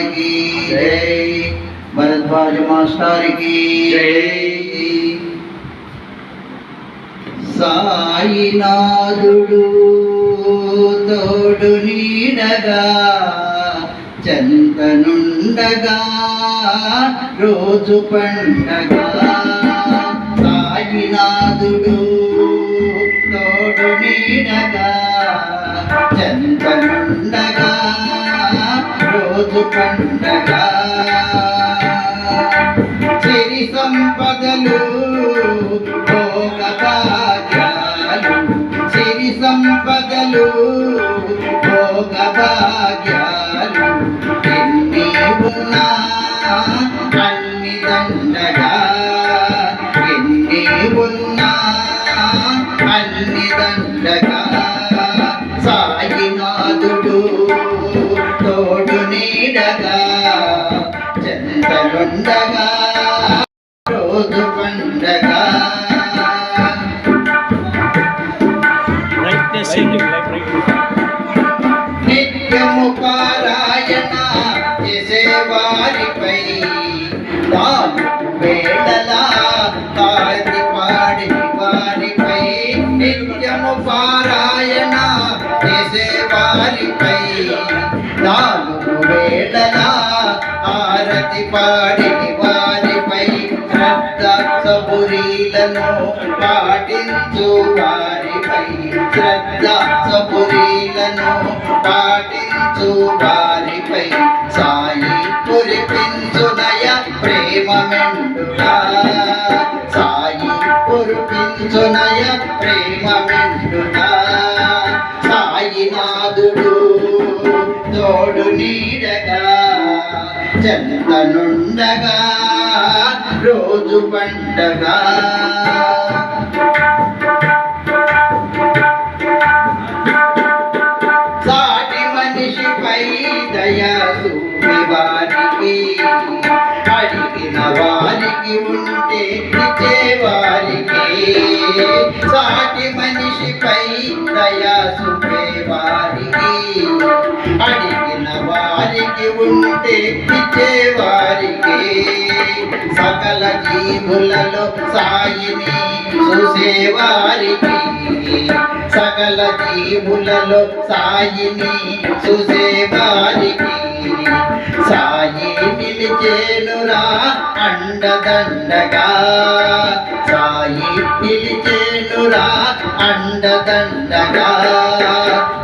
की जय, भरद्वाज मास्टर की जय। సాయినాథుడు తోడు నీడగా చెంతనుండగా రోజు పండగా సాయినాథుడు తోడు నీడగా చెంతనుండగా రోజు పండగా సిరి సంపదలు భోగ భాగ్యాలు సిరి సంపదలు భోగ భాగ్యాలు ఎన్ని ఉన్నా అన్ని దండగా ఎన్ని ఉన్నా అన్ని దండగా సాయినాథుడు తోడు నీడగా చెంతలుండగా రోజు పండగా నిత్యము పారాయణ చేసేవారిపై నాలుగు వేళలా హారతి పాడే వారిపై నిత్యము పారాయణ చేసేవారిపై నాలుగు వేళలా హారతి పాడే వారిపై శ్రద్ధ సబురీలను పాటించు వారిపై శ్రద్ధ సబురీలను పాటించు వారిపై సాయి కురిపించునయ ప్రేమ మెండుగా సాయి కురిపించునయ ప్రేమ మెండుగా సాయినాథుడు తోడు నీడగా చెంతనుండగా రోజు పండగా సాటి మనిషిపై దయా చూపి వారికి అడిగిన వారికి ఉంటే ఇచ్చేవారికి సాటి మనిషిపై దయా చూపే వారికి అడిగిన వారికి ఉంటే ఇచ్చేవారికి సకల జీవులలో సాయిని చూసేవారికి సకల జీవులలో సాయిని చూసేవారికి సాయి నిలిచేనురా అండదండగా సాయి నిలిచేనురా అండదండగా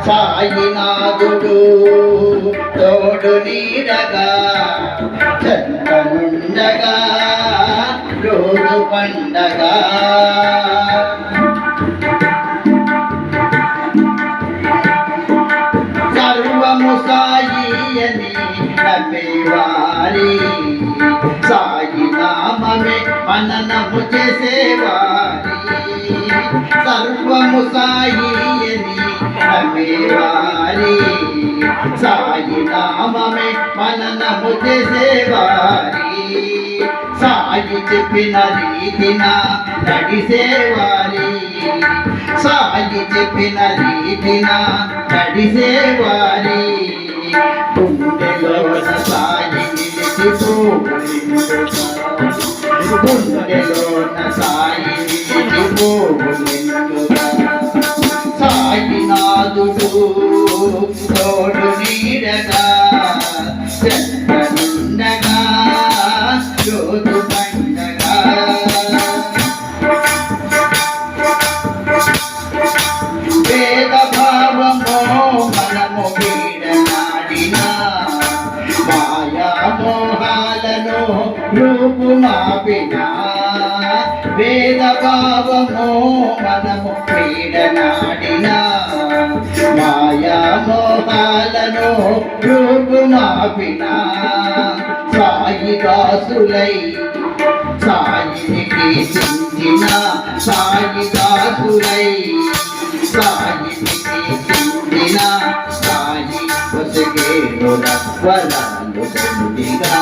సాయినాథుడు తోడు నీడగా చెంతనుండగా రోజు పండగా సర్వము సాయి అని నమ్మేవారి సాయి నామమే మననము చేసేవారి సర్వము సాయి అని నమ్మేవారి సాయి నామమే మననము చేసేవారి సాయి చెప్పిన రీతిన నడిసేవారి సాయి చెప్పిన రీతిన నడిసేవారి గుండెలోన సాయి నిలిచిపోవులిందుగా గుండెలోన సాయి నిలిచిపోవులిందుగా సాయినాథుడు తోడు నీడగా చెంతనుండగా రోజు పండగా వేద భావమో మనము వీడనాడినా మాయా మోహాలను రూపుమాపినా వేద భావమో మనము వీడనాడినా మాయా మోహాలను రూపుమాపినా సాయి దాసులై సాయినికి చించిన సాయి దాసులై సాయినికి చించిన సాయి పొసగేను వరాలు దండిగా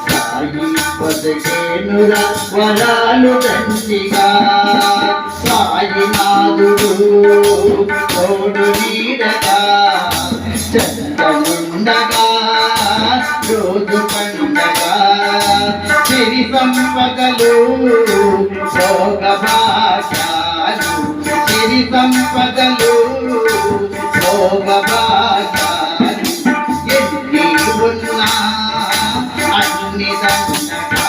సాయి పొసగేను వరాలు దండిగా సాయినాథుడు తోడు నీడగా చెంతనుండగా రోజు పండగ సిరి సంపదలు భోగ భాగ్యాలు సిరి సంపదలు భోగ భాగ్యాలు ఎన్ని ఉన్నా అన్ని దండగా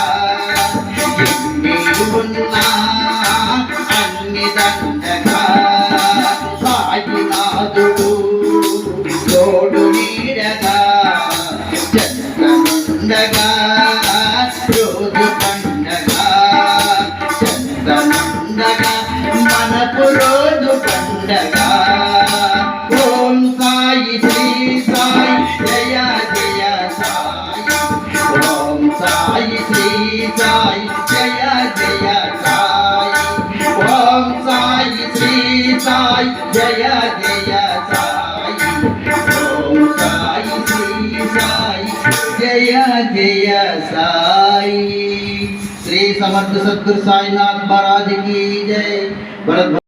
ఎన్ని ఉన్నా అన్ని దండగా సాయినాథుడు తోడు నీడగా చందనుండగా రోజు పండగా చందనుండగా మనకు రోజు పండగా ఓం సాయి శ్రీ సాయి జయ జయ సాయి ఓం సాయి శ్రీ సాయి జయ జయ సాయి ఓం సాయి శ్రీ సాయి జయ జయ సాయి ఓం సాయి శ్రీ సాయి జయ జయ సాయి శ్రీ సమర్థ సద్గురు సాईनाथ महाराज की जय।